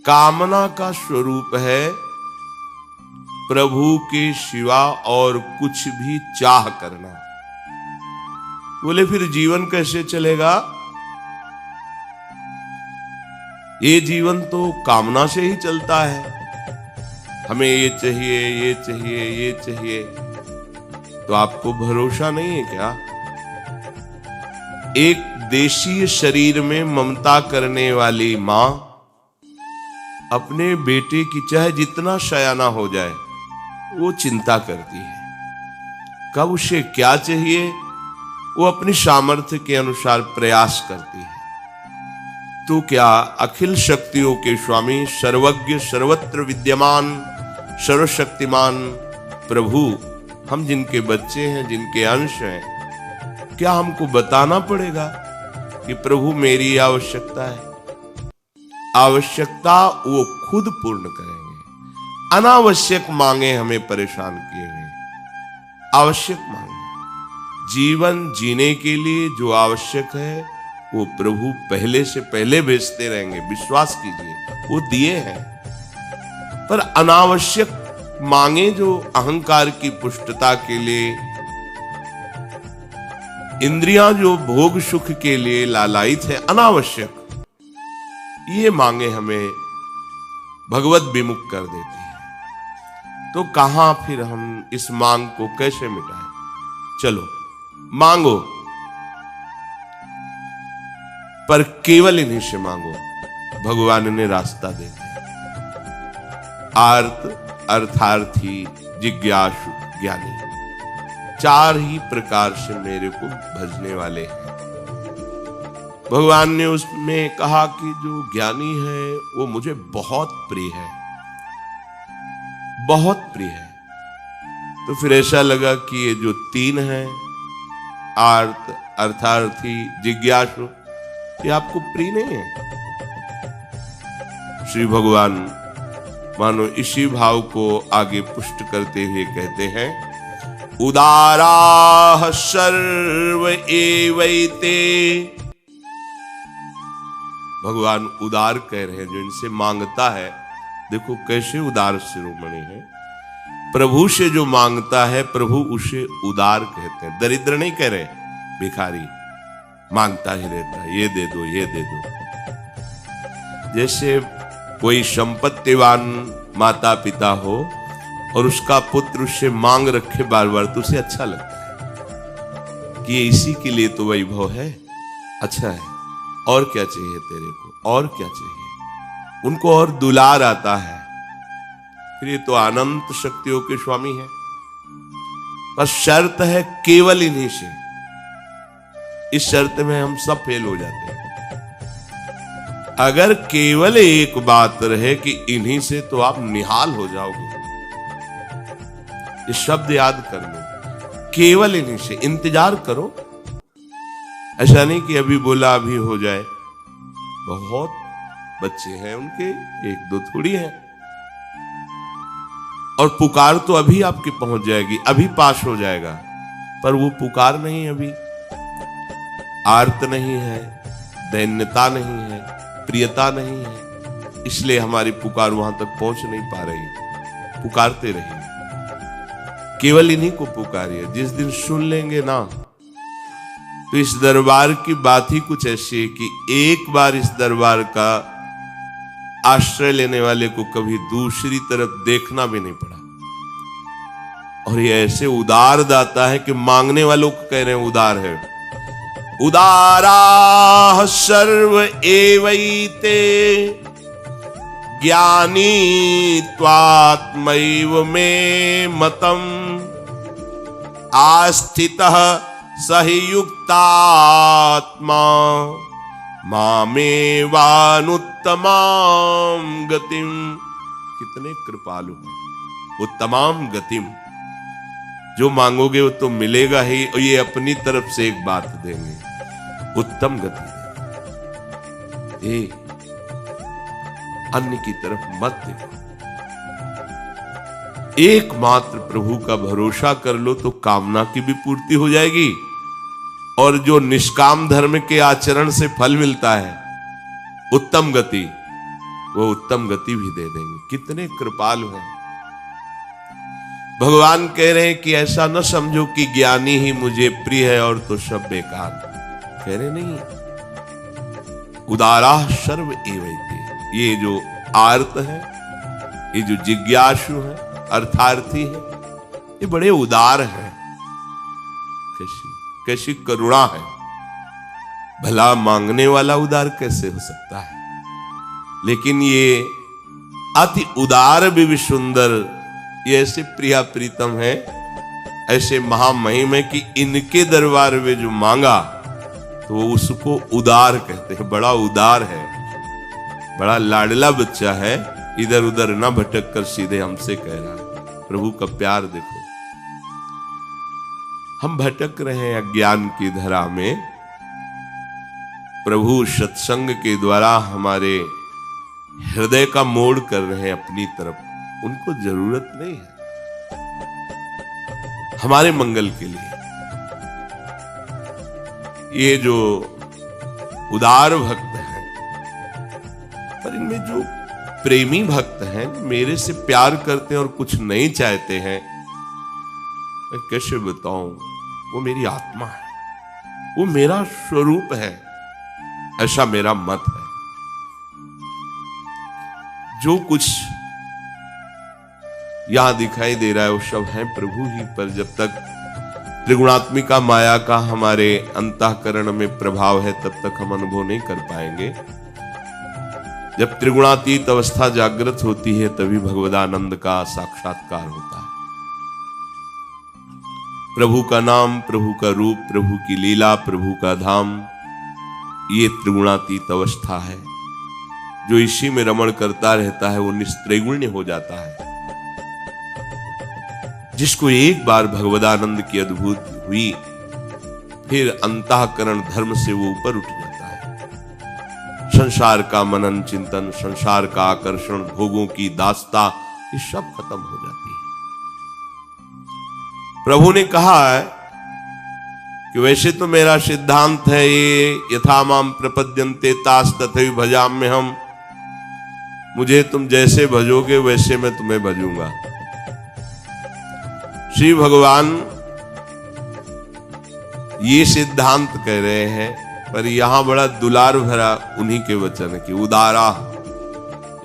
कामना का स्वरूप है प्रभु के सिवा और कुछ भी चाह करना। बोले फिर जीवन कैसे चलेगा? ये जीवन तो कामना से ही चलता है। हमें ये चाहिए, ये चाहिए, ये चाहिए। तो आपको भरोसा नहीं है क्या? एक देशीय शरीर में ममता करने वाली मां अपने बेटे की चाहे जितना शयाना हो जाए वो चिंता करती है। कब उसे क्या चाहिए वो अपनी सामर्थ्य के अनुसार प्रयास करती है। तो क्या अखिल शक्तियों के स्वामी, सर्वज्ञ, सर्वत्र विद्यमान, सर्वशक्तिमान प्रभु, हम जिनके बच्चे हैं, जिनके अंश हैं, क्या हमको बताना पड़ेगा कि प्रभु मेरी आवश्यकता है? आवश्यकता वो खुद पूर्ण करेंगे। अनावश्यक मांगे हमें परेशान किए हुए। आवश्यक मांगे, जीवन जीने के लिए जो आवश्यक है वो प्रभु पहले से पहले भेजते रहेंगे। विश्वास कीजिए, वो दिए हैं। पर अनावश्यक मांगे जो अहंकार की पुष्टता के लिए, इंद्रियां जो भोग सुख के लिए लालायित है, अनावश्यक, ये मांगे हमें भगवत विमुख कर देती है। तो कहां फिर हम इस मांग को कैसे मिटाएं? चलो मांगो, पर केवल इन्हीं से मांगो। भगवान ने रास्ता दे दिया। आर्त, अर्थार्थी, जिज्ञासु, ज्ञानी, चार ही प्रकार से मेरे को भजने वाले हैं। भगवान ने उसमें कहा कि जो ज्ञानी है वो मुझे बहुत प्रिय है, बहुत प्रिय है। तो फिर ऐसा लगा कि ये जो तीन हैं, आर्त, अर्थार्थी, जिज्ञासु, ये आपको प्रिय नहीं है। श्री भगवान मानो इसी भाव को आगे पुष्ट करते हुए कहते हैं, उदाराः सर्व एवैते। भगवान उदार कह रहे हैं, जो इनसे मांगता है। देखो कैसे उदार शिरोमणि है। प्रभु से जो मांगता है प्रभु उसे उदार कहते हैं। दरिद्र नहीं कह रहे, भिखारी मांगता ही रहता है, ये दे दो, ये दे दो। जैसे कोई संपत्तिवान माता पिता हो और उसका पुत्र उससे मांग रखे बार बार, तो उसे अच्छा लगता है कि ये इसी के लिए तो वैभव है, अच्छा है, और क्या चाहिए तेरे को, और क्या चाहिए। उनको और दुलार आता है। फिर ये तो अनंत शक्तियों के स्वामी है। बस शर्त है केवल इन्हीं से। इस शर्त में हम सब फेल हो जाते हैं। अगर केवल एक बात रहे कि इन्हीं से, तो आप निहाल हो जाओगे। ये शब्द याद कर लो, केवल इन्हीं से। इंतजार करो, ऐसा नहीं कि अभी बोला अभी हो जाए। बहुत बच्चे हैं उनके, एक दो थोड़ी हैं। और पुकार तो अभी आपकी पहुंच जाएगी, अभी पास हो जाएगा, पर वो पुकार नहीं, अभी आर्त नहीं है, दैन्यता नहीं है, प्रियता नहीं है। इसलिए हमारी पुकार वहां तक पहुंच नहीं पा रही। पुकारते रहिए, केवल इन्हीं को पुकारिए। जिस दिन सुन लेंगे ना, तो इस दरबार की बात ही कुछ ऐसी है कि एक बार इस दरबार का आश्रय लेने वाले को कभी दूसरी तरफ देखना भी नहीं पड़ा। और ये ऐसे उदार दाता है कि मांगने वालों को कह रहे हैं उदार है। उदाराः सर्व एवैते ज्ञानी त्वात्मैव मे मतम् आस्थितः सहि युक्तात्मा मामेवानुत्तमां गतिम। कितने कृपालु हैं। उत्तमाम गतिम, जो मांगोगे वो तो मिलेगा ही। और ये अपनी तरफ से एक बात देंगे, उत्तम गति। ये अन्य की तरफ मत देखो। एकमात्र प्रभु का भरोसा कर लो तो कामना की भी पूर्ति हो जाएगी। और जो निष्काम धर्म के आचरण से फल मिलता है, उत्तम गति, वो उत्तम गति भी दे देंगे। कितने कृपालु हैं। भगवान कह रहे हैं कि ऐसा न समझो कि ज्ञानी ही मुझे प्रिय है और तो सब बेकार। कह रहे नहीं, उदारा सर्व एवैते। ये जो आर्त है, ये जो जिज्ञासु है, अर्थार्थी है, ये बड़े उदार हैं। कैसी करुणा है। भला मांगने वाला उदार कैसे हो सकता है। लेकिन ये अति उदार भी सुंदर, ये ऐसे प्रिया प्रीतम है, ऐसे महामहिम है कि इनके दरबार में जो मांगा तो उसको उदार कहते हैं। बड़ा उदार है, बड़ा लाडला बच्चा है, इधर उधर ना भटक कर सीधे हमसे कह रहा है। प्रभु का प्यार देखो। हम भटक रहे हैं अज्ञान की धरा में। प्रभु सत्संग के द्वारा हमारे हृदय का मोड़ कर रहे हैं अपनी तरफ। उनको जरूरत नहीं है हमारे मंगल के लिए। ये जो उदार भक्त हैं, पर इनमें जो प्रेमी भक्त हैं, मेरे से प्यार करते हैं और कुछ नहीं चाहते हैं, मैं कैसे बताऊं। वो मेरी आत्मा है, वो मेरा स्वरूप है, ऐसा मेरा मत है। जो कुछ यहां दिखाई दे रहा है वो सब है प्रभु ही। पर जब तक त्रिगुणात्मिका माया का हमारे अंतःकरण में प्रभाव है, तब तक हम अनुभव नहीं कर पाएंगे। जब त्रिगुणातीत अवस्था जागृत होती है, तभी भगवदानंद का साक्षात्कार होता है। प्रभु का नाम, प्रभु का रूप, प्रभु की लीला, प्रभु का धाम, ये त्रिगुणातीत अवस्था है। जो इसी में रमण करता रहता है वो निस्त्रैगुण्य हो जाता है। जिसको एक बार भगवदानंद की अद्भुत हुई, फिर अंतःकरण धर्म से वो ऊपर उठ जाता है। संसार का मनन चिंतन, संसार का आकर्षण, भोगों की दास्ता, ये सब खत्म हो जाती है। प्रभु ने कहा है कि वैसे तो मेरा सिद्धांत है ये, यथा माम प्रपद्यन्ते तास तथैव भजाम्य हम। मुझे तुम जैसे भजोगे वैसे मैं तुम्हें भजूंगा। श्री भगवान ये सिद्धांत कह रहे हैं, पर यहां बड़ा दुलार भरा उन्हीं के वचन है कि उदारा।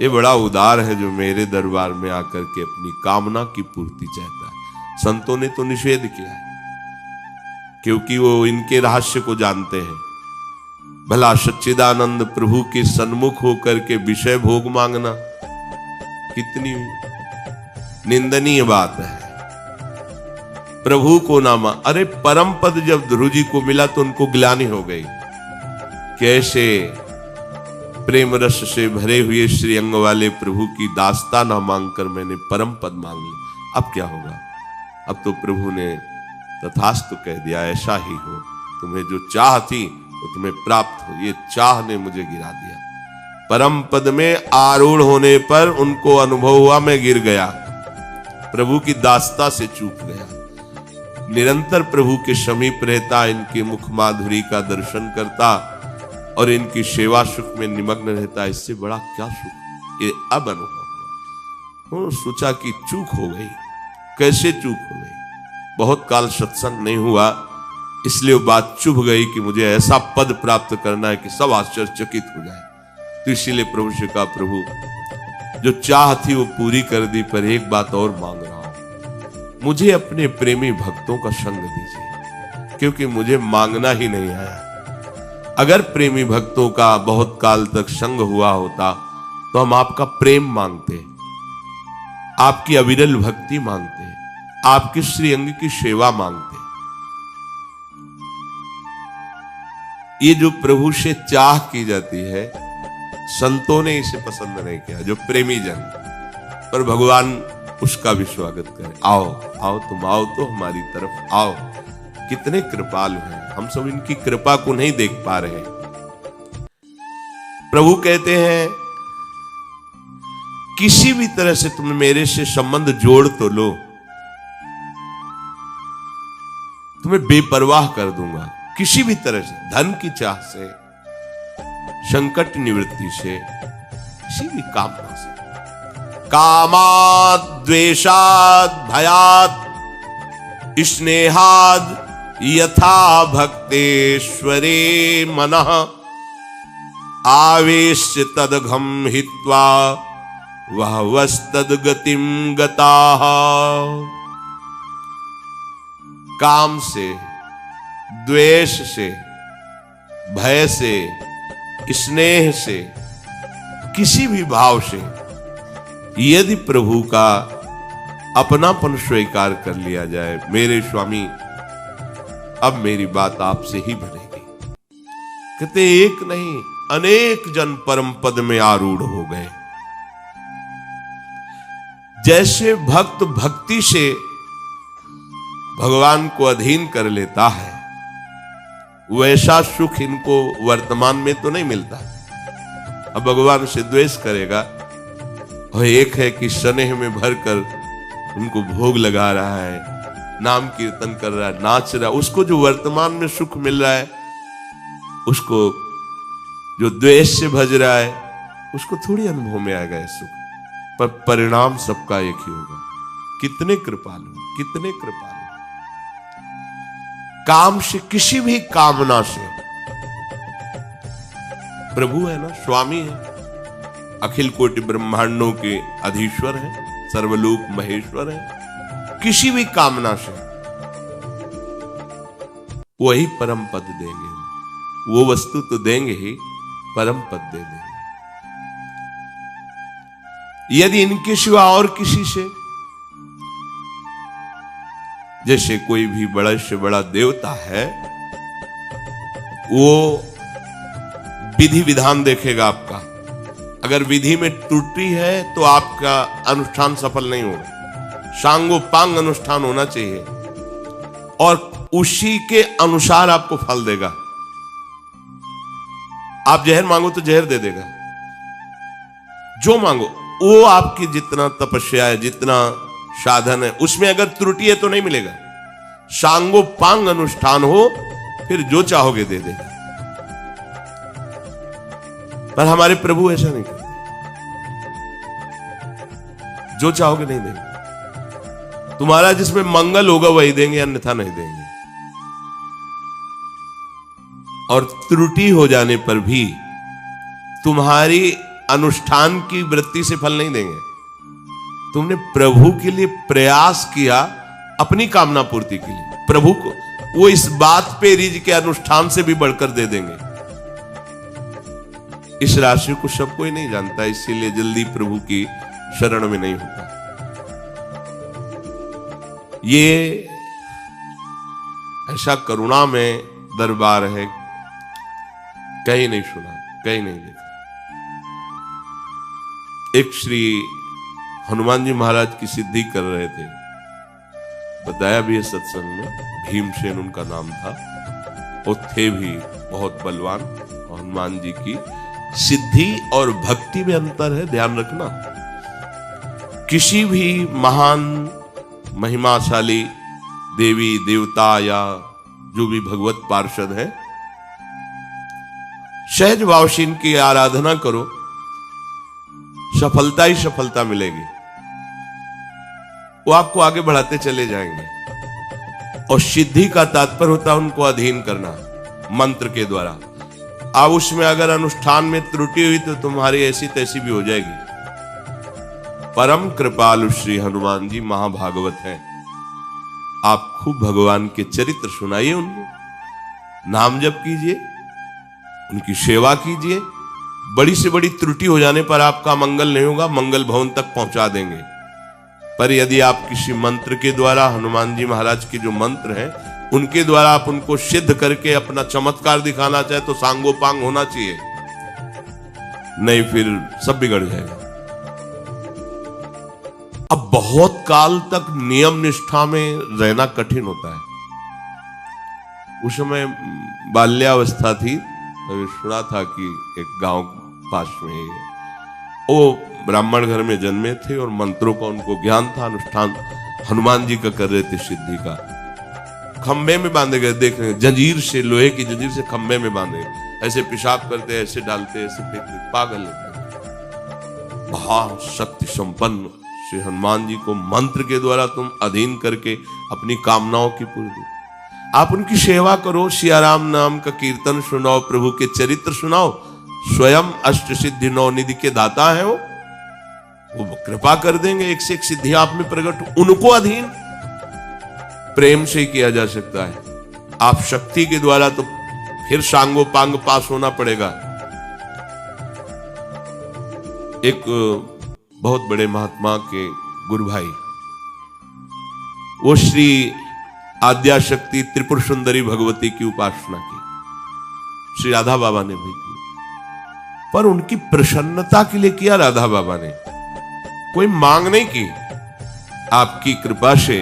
ये बड़ा उदार है जो मेरे दरबार में आकर के अपनी कामना की पूर्ति चाहता है। संतों ने तो निषेध किया है, क्योंकि वो इनके रहस्य को जानते हैं। भला सच्चिदानंद प्रभु के सन्मुख होकर के विषय भोग मांगना कितनी निंदनीय बात है। प्रभु को नामा, अरे परम पद जब ध्रुव जी को मिला तो उनको ग्लानि हो गई। कैसे प्रेम रस से भरे हुए श्री अंग वाले प्रभु की दास्ता ना मांगकर मैंने परम पद मांग ली। अब क्या होगा। अब तो प्रभु ने तथास्तु कह दिया, ऐसा ही हो। तुम्हें जो चाह थी वो तुम्हें प्राप्त हो। ये चाह ने मुझे गिरा दिया। परम पद में आरूढ़ होने पर उनको अनुभव हुआ मैं गिर गया, प्रभु की दास्ता से चूक गया। निरंतर प्रभु के समीप रहता, इनकी मुख माधुरी का दर्शन करता और इनकी सेवा सुख में निमग्न रहता, इससे बड़ा क्या सुख। ये अब अनुभव हुआ। सोचा कि चूक हो गई। कैसे चूक हो गई। बहुत काल सत्संग नहीं हुआ, इसलिए वो बात चुभ गई कि मुझे ऐसा पद प्राप्त करना है कि सब आश्चर्यचकित हो जाए। तो इसीलिए प्रभु से कहा, प्रभु जो चाह थी वो पूरी कर दी, पर एक बात और मांग रहा हूं, मुझे अपने प्रेमी भक्तों का संग दीजिए, क्योंकि मुझे मांगना ही नहीं आया। अगर प्रेमी भक्तों का बहुत काल तक संग हुआ होता तो हम आपका प्रेम मांगते, आपकी अविरल भक्ति मांगते, आपके श्री अंग की सेवा मांगते। ये जो प्रभु से चाह की जाती है, संतों ने इसे पसंद नहीं किया, जो प्रेमी जन। पर भगवान उसका भी स्वागत करे। आओ आओ, तुम आओ तो हमारी तरफ आओ। कितने कृपालु हैं। हम सब इनकी कृपा को नहीं देख पा रहे। प्रभु कहते हैं, किसी भी तरह से तुम मेरे से संबंध जोड़ तो लो, तुम्हें बेपरवाह कर दूंगा। किसी भी तरह से, धन की चाह से, संकट निवृत्ति से, किसी भी कामना से, कामाद द्वेषाद भयाद स्नेहाद यथा भक्तेश्वरे मनः आवेश्य तदघम हित्वा वह वस्तद गतिम गताः। काम से, द्वेष से, भय से, स्नेह से, किसी भी भाव से यदि प्रभु का अपनापन स्वीकार कर लिया जाए, मेरे स्वामी अब मेरी बात आपसे ही बनेगी। कहते एक नहीं अनेक जन परम पद में आरूढ़ हो गए। जैसे भक्त भक्ति से भगवान को अधीन कर लेता है, वैसा सुख इनको वर्तमान में तो नहीं मिलता। अब भगवान से द्वेष करेगा और एक है कि स्नेह में भरकर उनको भोग लगा रहा है, नाम कीर्तन कर रहा है, नाच रहा है, उसको जो वर्तमान में सुख मिल रहा है, उसको जो द्वेष से भज रहा है उसको थोड़ी अनुभव में आएगा ये सुख, पर परिणाम सबका एक ही होगा। कितने कृपालु, कितने कृपालु। काम से, किसी भी कामना से, प्रभु है ना, स्वामी है, अखिल कोटि ब्रह्मांडों के अधीश्वर है, सर्वलोक महेश्वर है। किसी भी कामना से वही परम पद देंगे, वो वस्तु तो देंगे ही, परम पद दे देंगे। यदि इनके सिवा और किसी से, जैसे कोई भी बड़ा से बड़ा देवता है, वो विधि विधान देखेगा आपका, अगर विधि में त्रुटि है तो आपका अनुष्ठान सफल नहीं होगा। सांगोपांग अनुष्ठान होना चाहिए और उसी के अनुसार आपको फल देगा। आप जहर मांगो तो जहर दे देगा, जो मांगो वो आपकी जितना तपस्या है, जितना साधन है, उसमें अगर त्रुटि है तो नहीं मिलेगा। सांगोपांग अनुष्ठान हो फिर जो चाहोगे दे देगा। पर हमारे प्रभु ऐसा नहीं करते, जो चाहोगे नहीं देंगे। तुम्हारा जिसमें मंगल होगा वही देंगे, अन्यथा नहीं देंगे। और त्रुटि हो जाने पर भी तुम्हारी अनुष्ठान की वृत्ति से फल नहीं देंगे। तुमने प्रभु के लिए प्रयास किया, अपनी कामना पूर्ति के लिए, प्रभु को वो इस बात पे रिज के अनुष्ठान से भी बढ़कर दे देंगे। इस राशि को सब कोई नहीं जानता, इसीलिए जल्दी प्रभु की शरण में नहीं होता। ये ऐसा करुणा में दरबार है, कहीं नहीं सुना, कहीं नहीं देखा। एक श्री हनुमान जी महाराज की सिद्धि कर रहे थे, बताया भी है सत्संग में, भीमसेन उनका नाम था। वो थे भी बहुत बलवान। हनुमान जी की सिद्धि और भक्ति में अंतर है, ध्यान रखना। किसी भी महान महिमाशाली देवी देवता या जो भी भगवत पार्षद है, सहज भाव से इनकी आराधना करो, सफलता ही सफलता मिलेगी। वो आपको आगे बढ़ाते चले जाएंगे। और सिद्धि का तात्पर्य होता है उनको अधीन करना मंत्र के द्वारा। अब उसमें अगर अनुष्ठान में त्रुटि हुई तो तुम्हारी ऐसी तैसी भी हो जाएगी। परम कृपालु श्री हनुमान जी महाभागवत हैं। आप खूब भगवान के चरित्र सुनाइए, उनको नाम जप कीजिए, उनकी सेवा कीजिए। बड़ी से बड़ी त्रुटि हो जाने पर आपका मंगल नहीं होगा, मंगल भवन तक पहुंचा देंगे। पर यदि आप किसी मंत्र के द्वारा, हनुमान जी महाराज के जो मंत्र हैं उनके द्वारा आप उनको सिद्ध करके अपना चमत्कार दिखाना चाहे तो सांगोपांग होना चाहिए, नहीं फिर सब बिगड़ जाएगा। अब बहुत काल तक नियम निष्ठा में रहना कठिन होता है। उस समय बाल्यावस्था थी, तभी सुना था कि एक गांव पास में वो ब्राह्मण घर में जन्मे थे और मंत्रों का उनको ज्ञान था। अनुष्ठान हनुमान जी का कर रहे थे सिद्धि का। खंबे में बांधे गए, देख रहे हैं, जंजीर से, लोहे की जंजीर से खंबे में बांधे, ऐसे पेशाब करते, ऐसे डालते, ऐसे फेंकते, पागल लगते। बहुत शक्ति संपन्न श्री हनुमान जी को मंत्र के द्वारा तुम अधीन करके अपनी कामनाओं की पूर्ति, आप उनकी सेवा करो, सियाराम नाम का कीर्तन सुनाओ, प्रभु के चरित्र सुनाओ। स्वयं अष्ट सिद्धि नौ निधि के दाता है वो कृपा कर देंगे, एक से एक सिद्धि आप में प्रकट। उनको अधीन प्रेम से किया जा सकता है। आप शक्ति के द्वारा तो फिर सांगो पांग पास होना पड़ेगा। एक बहुत बड़े महात्मा के गुरु भाई, वो श्री आद्याशक्ति त्रिपुर सुंदरी भगवती की उपासना की, श्री राधा बाबा ने भी की, पर उनकी प्रसन्नता के लिए किया राधा बाबा ने, कोई मांग नहीं की। आपकी कृपा से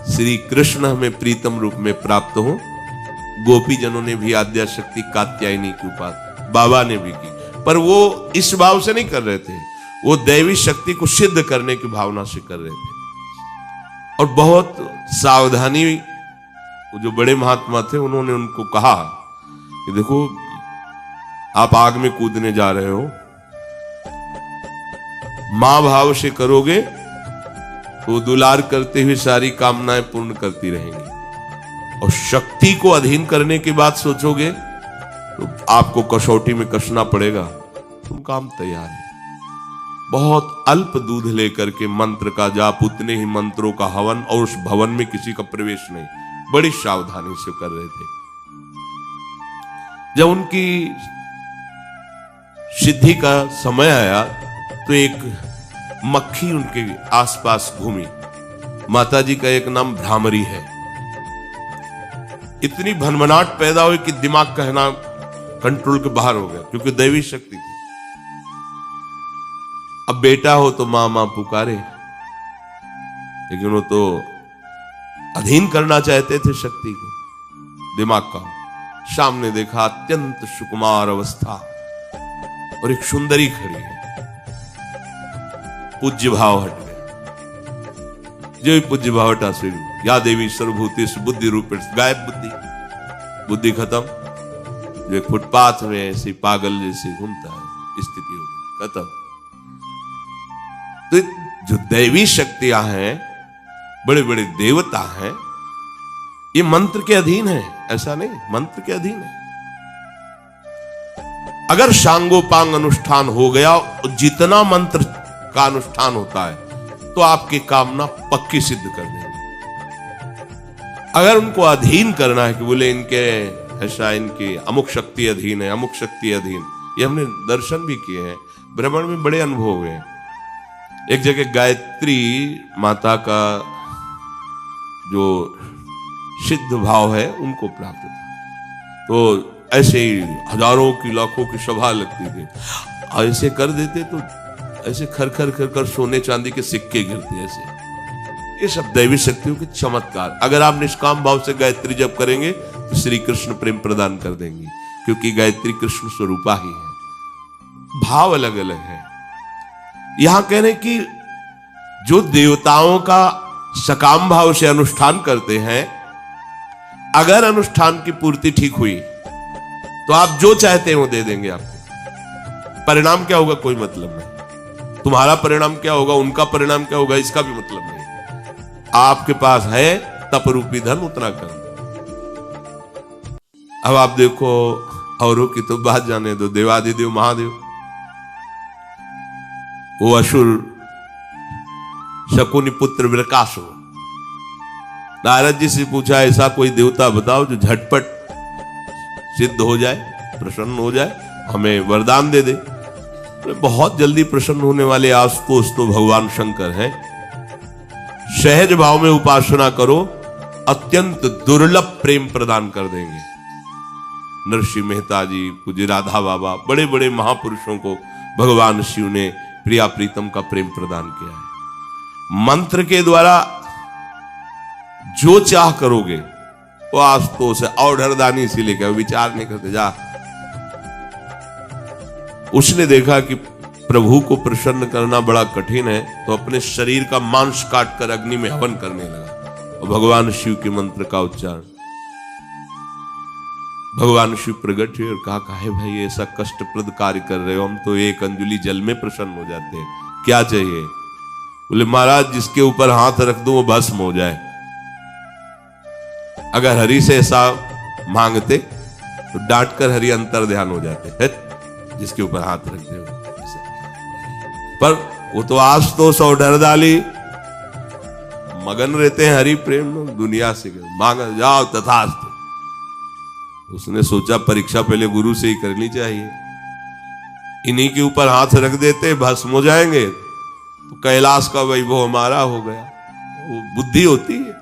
श्री कृष्ण हमें प्रीतम रूप में प्राप्त हो। गोपी जनों ने भी आद्याशक्ति कात्यायनी की उपासना बाबा ने भी की, पर वो इस भाव से नहीं कर रहे थे, वो दैवी शक्ति को सिद्ध करने की भावना से कर रहे थे। और बहुत सावधानी, वो जो बड़े महात्मा थे उन्होंने उनको कहा कि देखो आप आग में कूदने जा रहे हो, मां भाव से करोगे तो दुलार करते हुए सारी कामनाएं पूर्ण करती रहेंगी, और शक्ति को अधीन करने की बात सोचोगे तो आपको कसौटी में कसना पड़ेगा। तुम काम तैयार है। बहुत अल्प दूध लेकर के मंत्र का जाप, उतने ही मंत्रों का हवन, और उस भवन में किसी का प्रवेश नहीं, बड़ी सावधानी से कर रहे थे। जब उनकी सिद्धि का समय आया तो एक मक्खी उनके आसपास घूमी। माता जी का एक नाम भ्रामरी है। इतनी भनभनाट पैदा हुई कि दिमाग कहना कंट्रोल के बाहर हो गया, क्योंकि दैवी शक्ति थी। अब बेटा हो तो मां मां पुकारे, लेकिन वो तो अधीन करना चाहते थे शक्ति को, दिमाग का। सामने देखा अत्यंत सुकुमार अवस्था और एक सुंदरी खड़ी है। पूज्य भाव हट गया। जो पूज्य भाव हटा से या देवी सर्वभूतेषु बुद्धि रूपेण, गायब बुद्धि खत्म। जो एक फुटपाथ में ऐसे पागल जैसे घूमता है, स्थिति हो गई, खत्म। तो जो दैवी शक्तियां हैं, बड़े बड़े देवता हैं, ये मंत्र के अधीन है, ऐसा नहीं, मंत्र के अधीन है। अगर सांगोपांग अनुष्ठान हो गया, जितना मंत्र का अनुष्ठान होता है तो आपकी कामना पक्की सिद्ध कर देंगे। अगर उनको अधीन करना है कि बोले इनके ऐसा, इनकी अमुक शक्ति अधीन है, अमुक शक्ति अधीन, ये हमने दर्शन भी किए हैं, भ्रमण में बड़े अनुभव हुए हैं। एक जगह गायत्री माता का जो सिद्ध भाव है उनको प्राप्त था, तो ऐसे ही हजारों की लाखों की सभा लगती थी, ऐसे कर देते तो ऐसे खर खर खर कर सोने चांदी के सिक्के गिरते ऐसे। ये सब दैवी शक्तियों के चमत्कार। अगर आप निष्काम भाव से गायत्री जप करेंगे तो श्री कृष्ण प्रेम प्रदान कर देंगे, क्योंकि गायत्री कृष्ण स्वरूपा ही है, भाव अलग अलग है। यहां कह रहे कि जो देवताओं का सकाम भाव से अनुष्ठान करते हैं, अगर अनुष्ठान की पूर्ति ठीक हुई तो आप जो चाहते हैं वो दे देंगे आपको। परिणाम क्या होगा कोई मतलब नहीं, तुम्हारा परिणाम क्या होगा, उनका परिणाम क्या होगा, इसका भी मतलब नहीं। आपके पास है तप रूपी धन, उतना कर। अब आप देखो, औरों की तो बात जाने दो, देवादिदेव महादेव, वो असुर शकुनि पुत्र विरकासुर, नारद जी से पूछा ऐसा कोई देवता बताओ जो झटपट सिद्ध हो जाए, प्रसन्न हो जाए, हमें वरदान दे दे। बहुत जल्दी प्रसन्न होने वाले आशुतोष तो भगवान शंकर हैं। सहज भाव में उपासना करो, अत्यंत दुर्लभ प्रेम प्रदान कर देंगे। नरसिंह मेहता जी, पूज्य राधा बाबा, बड़े बड़े महापुरुषों को भगवान शिव ने प्रिया प्रीतम का प्रेम प्रदान किया है। मंत्र के द्वारा जो चाह करोगे वो आशुतोष है, औढ़रदानी से लेकर विचार नहीं करते जा। उसने देखा कि प्रभु को प्रसन्न करना बड़ा कठिन है, तो अपने शरीर का मांस काट कर अग्नि में हवन करने लगा और भगवान शिव के मंत्र का उच्चारण। भगवान शिव प्रकट हुए और कहा, काहे भाई ऐसा कष्टप्रद कार्य कर रहे हो, हम तो एक अंजलि जल में प्रसन्न हो जाते हैं, क्या चाहिए? बोले महाराज जिसके ऊपर हाथ रख दूं वो भस्म हो जाए। अगर हरि से ऐसा मांगते तो डांट कर हरि अंतर ध्यान हो जाते हैं, जिसके ऊपर हाथ रख दे। पर वो तो आशुतोष और डर डाली मगन रहते हैं हरि प्रेम में, दुनिया से मांग जाओ तथास्तु। उसने सोचा परीक्षा पहले गुरु से ही करनी चाहिए, इन्हीं के ऊपर हाथ रख देते भस्म हो जाएंगे तो कैलाश का वैभव हमारा हो गया। वो बुद्धि होती है।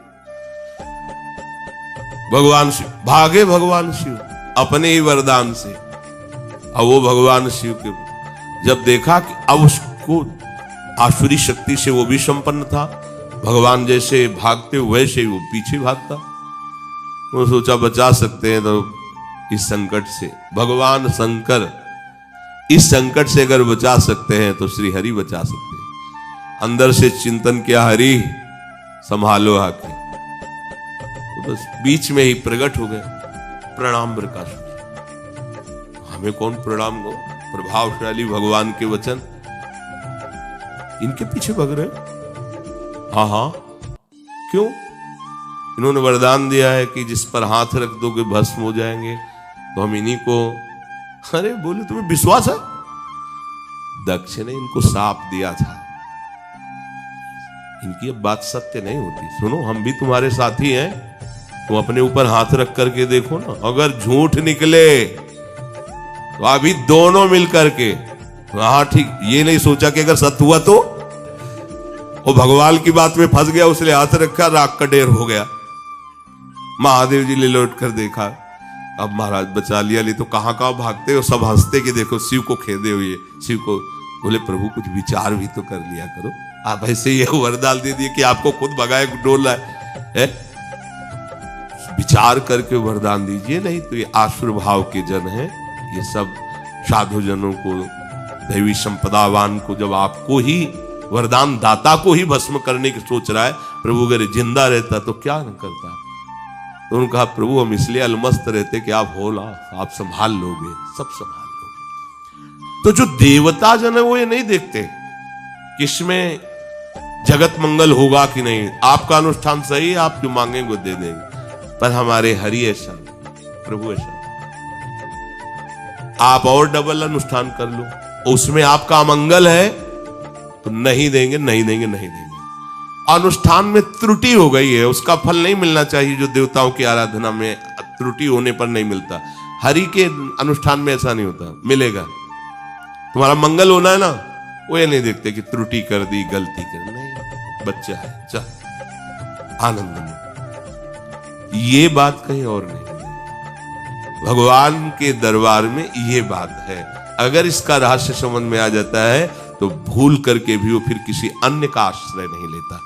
भगवान शिव भागे, भगवान शिव अपने ही वरदान से। अब वो भगवान शिव के जब देखा कि अब उसको आसुरी शक्ति से वो भी संपन्न था, भगवान जैसे भागते वैसे ही वो पीछे भागता। वो सोचा बचा सकते हैं तो इस संकट से, भगवान शंकर इस संकट से अगर बचा सकते हैं तो श्री हरि बचा सकते हैं। अंदर से चिंतन किया, हरि संभालो आके। तो बस बीच में ही प्रकट हो गए। प्रणाम प्रकाश, हमें कौन प्रणाम दो, प्रभावशाली भगवान के वचन, इनके पीछे भग रहे। हाँ हाँ क्यों? इन्होंने वरदान दिया है कि जिस पर हाथ रख दोगे भस्म हो जाएंगे, तो हम इन्हीं को। अरे बोले तुम्हें विश्वास है? दक्ष ने इनको साप दिया था, इनकी अब बात सत्य नहीं होती। सुनो हम भी तुम्हारे साथी हैं, तुम अपने ऊपर हाथ रख करके देखो ना, अगर झूठ निकले तो अभी दोनों मिल करके, हाँ ठीक, ये नहीं सोचा कि अगर सत्य हुआ तो वो भगवान की बात में फंस गया, उसने हाथ रखा, राख का ढेर हो गया। महादेव जी ने लौट कर देखा, अब महाराज बचा लिया। ले तो कहां कहां भागते हो, सब हंसते कि देखो शिव को खेदे हुए। शिव को बोले प्रभु कुछ विचार भी तो कर लिया करो, आप ऐसे ये वरदान दे दिए कि आपको खुद भगाए डोल है? विचार करके वरदान दीजिए, नहीं तो ये आसुर भाव के जन हैं, ये सब साधु जनों को, दैवी संपदावान को, जब आपको ही वरदान दाता को ही भस्म करने की सोच रहा है, प्रभु अगर जिंदा रहता तो क्या न करता। तो उन्होंने कहा प्रभु हम इसलिए अलमस्त रहते कि आप हो ना, आप संभाल लोगे, सब संभाल लोगे। तो जो देवता जन है वो ये नहीं देखते कि इसमें जगत मंगल होगा कि नहीं, आपका अनुष्ठान सही है, आप जो मांगेंगे वो दे देंगे। पर हमारे हरि ऐसा, प्रभु ऐसा, आप और डबल अनुष्ठान कर लो, उसमें आपका अमंगल है तो नहीं देंगे, नहीं देंगे, नहीं देंगे। अनुष्ठान में त्रुटि हो गई है, उसका फल नहीं मिलना चाहिए जो देवताओं की आराधना में त्रुटि होने पर नहीं मिलता। हरि के अनुष्ठान में ऐसा नहीं होता, मिलेगा। तुम्हारा मंगल होना है ना, वो ये नहीं देखते कि त्रुटि कर दी, गलती कर, नहीं, बच्चा है, चल आनंद में। ये बात कहीं और नहीं, भगवान के दरबार में ये बात है। अगर इसका रहस्य समझ में आ जाता है तो भूल करके भी वो फिर किसी अन्य का आश्रय नहीं लेता।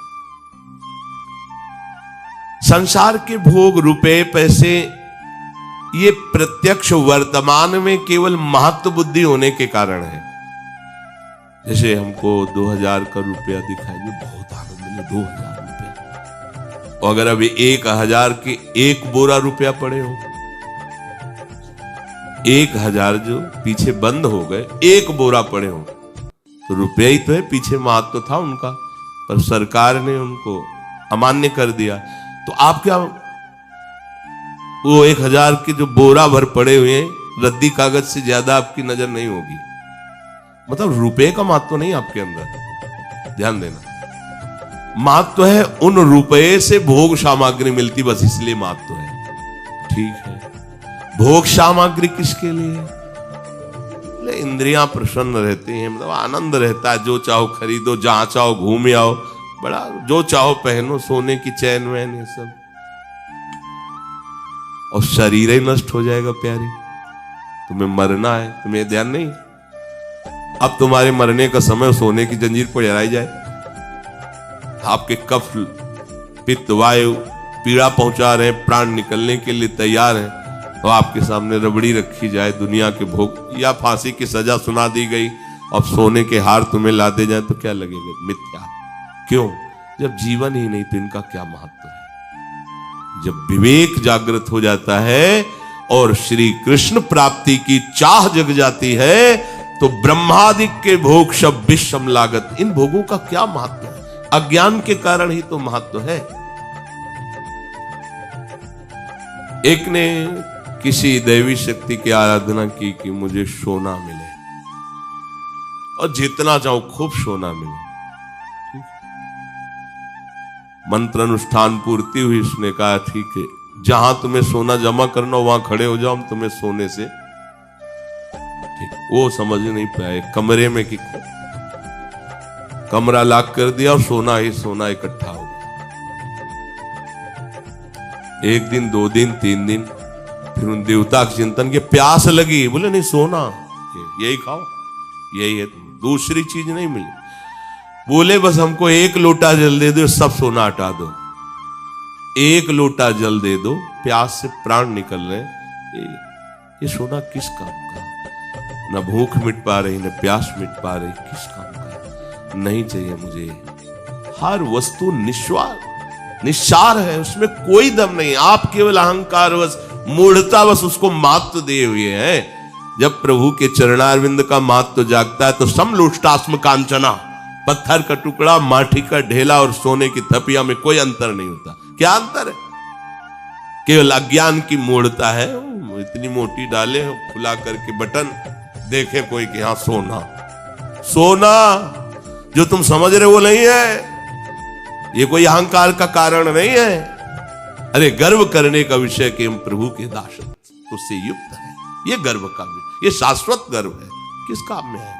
संसार के भोग, रुपए, पैसे, ये प्रत्यक्ष वर्तमान में केवल महत्व बुद्धि होने के कारण है। जैसे हमको 2000 का रुपया दिखाई दे, बहुत आनंद मिले, 2000 रुपया, और अगर अभी 1000 के एक बोरा रुपया पड़े हो, 1000 जो पीछे बंद हो गए, एक बोरा पड़े हो, तो रुपया ही तो है, पीछे महत्व था उनका, पर सरकार ने उनको अमान्य कर दिया। तो आप क्या, वो 1000 के जो बोरा भर पड़े हुए हैं, रद्दी कागज से ज्यादा आपकी नजर नहीं होगी। मतलब रुपए का महत्व नहीं आपके अंदर, ध्यान देना। महत्व है उन रुपए से भोग सामग्री मिलती, बस इसलिए महत्व है। ठीक है, भोग सामग्री किसके लिए? इंद्रियां प्रसन्न रहती हैं, मतलब आनंद रहता है, जो चाहो खरीदो, जहां चाहो घूम आओ, बड़ा जो चाहो पहनो, सोने की चैन वैन, ये सब, और शरीर ही नष्ट हो जाएगा प्यारी। तुम्हें मरना है, तुम्हें ध्यान नहीं, अब तुम्हारे मरने का समय, सोने की जंजीर पर जलाई जाए, आपके कफ, पित्त, वायु पीड़ा पहुंचा रहे हैं, प्राण निकलने के लिए तैयार हैं, तो आपके सामने रबड़ी रखी जाए, दुनिया के भोग, या फांसी की सजा सुना दी गई, और सोने के हार तुम्हें ला दे जाए, तो क्या लगेगा? मिथ्या। क्यों? जब जीवन ही नहीं तो इनका क्या महत्व है? जब विवेक जागृत हो जाता है, और श्री कृष्ण प्राप्ति की चाह जग जाती है, तो ब्रह्मादि के भोग सब विषम लागत। इन भोगों का क्या महत्व है? अज्ञान के कारण ही तो महत्व है। एक ने किसी दैवी शक्ति की आराधना की कि मुझे सोना मिले और जितना चाहो खूब सोना मिले। मंत्र अनुष्ठान पूर्ति हुई, उसने कहा ठीक है, जहां तुम्हें सोना जमा करना वहां खड़े हो जाओ, हम तुम्हें सोने से। ठीक, वो समझ नहीं पाए कमरे में कि कमरा लॉक कर दिया और सोना ही सोना इकट्ठा हो गया। एक दिन, 2 दिन, 3 दिन, फिर उन देवता के चिंतन के प्यास लगी, बोले नहीं सोना यही खाओ, यही है, दूसरी चीज नहीं मिली। बोले बस हमको 1 लोटा जल दे दो, सब सोना हटा दो। 1 लोटा जल दे दो, प्यास से प्राण निकल रहे। ये सोना किस काम का? न भूख मिट पा रही, न प्यास मिट पा रही, किस काम का? नहीं चाहिए मुझे। हर वस्तु निस्सार है, उसमें कोई दम नहीं। आप केवल अहंकारवश, मूढ़तावश उसको महत्व दिए हुए हैं। जब प्रभु के चरणारविंद का महत्व जागता है तो समलोष्टास्म कांचना, पत्थर का टुकड़ा, माटी का ढेला और सोने की थपिया में कोई अंतर नहीं होता। क्या अंतर है? केवल अज्ञान की मूढ़ता है। इतनी मोटी डाले खुला करके बटन, देखे कोई कि हाँ सोना, सोना जो तुम समझ रहे वो नहीं है। ये कोई अहंकार का कारण नहीं है। अरे गर्व करने का विषय कि हम प्रभु के दास उससे युक्त है, ये गर्व का विषय, ये शाश्वत गर्व है। किस काम में है?